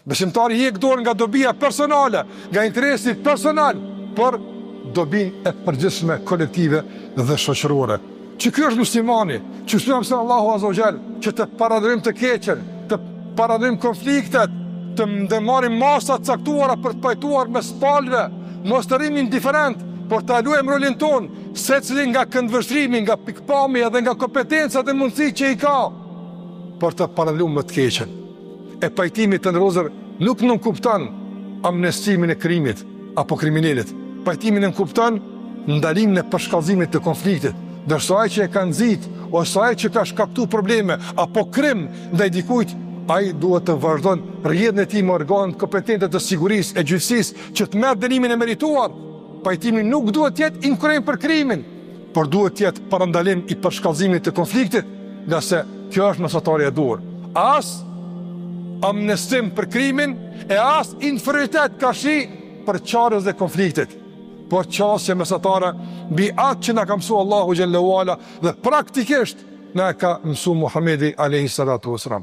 Besimtari hiq dorën nga dobia personale, nga interesi personal, por dobinë e përgjithshme kolektive dhe shoqërore. Që ky është muslimani, që shpëtojmë se Allahu Azza wa Jall, që të paradojmë të keqen, të paradojmë konfliktet, të ndërmarrim masa të caktuara për të pajtuar mes palëve, mos të rrim indiferent, por ta luajmë rolin ton, secili nga këndvështrimi, nga pikpamja dhe nga kompetencat dhe mundësitë që i ka, për të paraluar më të keqen. E pajtimi të ndërozër nuk kupton amnestimin e krimit apo kriminalit. Pajtimi kupton ndalimin e përshkallëzimit të konfliktit, ndërsa ai që e ka nxit ose ai që ka shkaktuar probleme apo krim ndaj dikujt, ai duhet të vazhdon rrjedhën e tij me organet kompetente të sigurisë e gjyqësisë që të merr dënimin e merituar. Pajtimi nuk duhet të jetë inkurim për krimin, por duhet të jetë parandalim i përshkallëzimit të konfliktit, nga se kjo është mesatarja e dur. As amnestim për krimin e as inferioritet kashi për qarës dhe konfliktit, por qasje mesatare mbi atë që na ka mësuar Allahu xhallahu ala dhe praktikisht na ka mësuar Muhamedi alayhi salatu wasalam.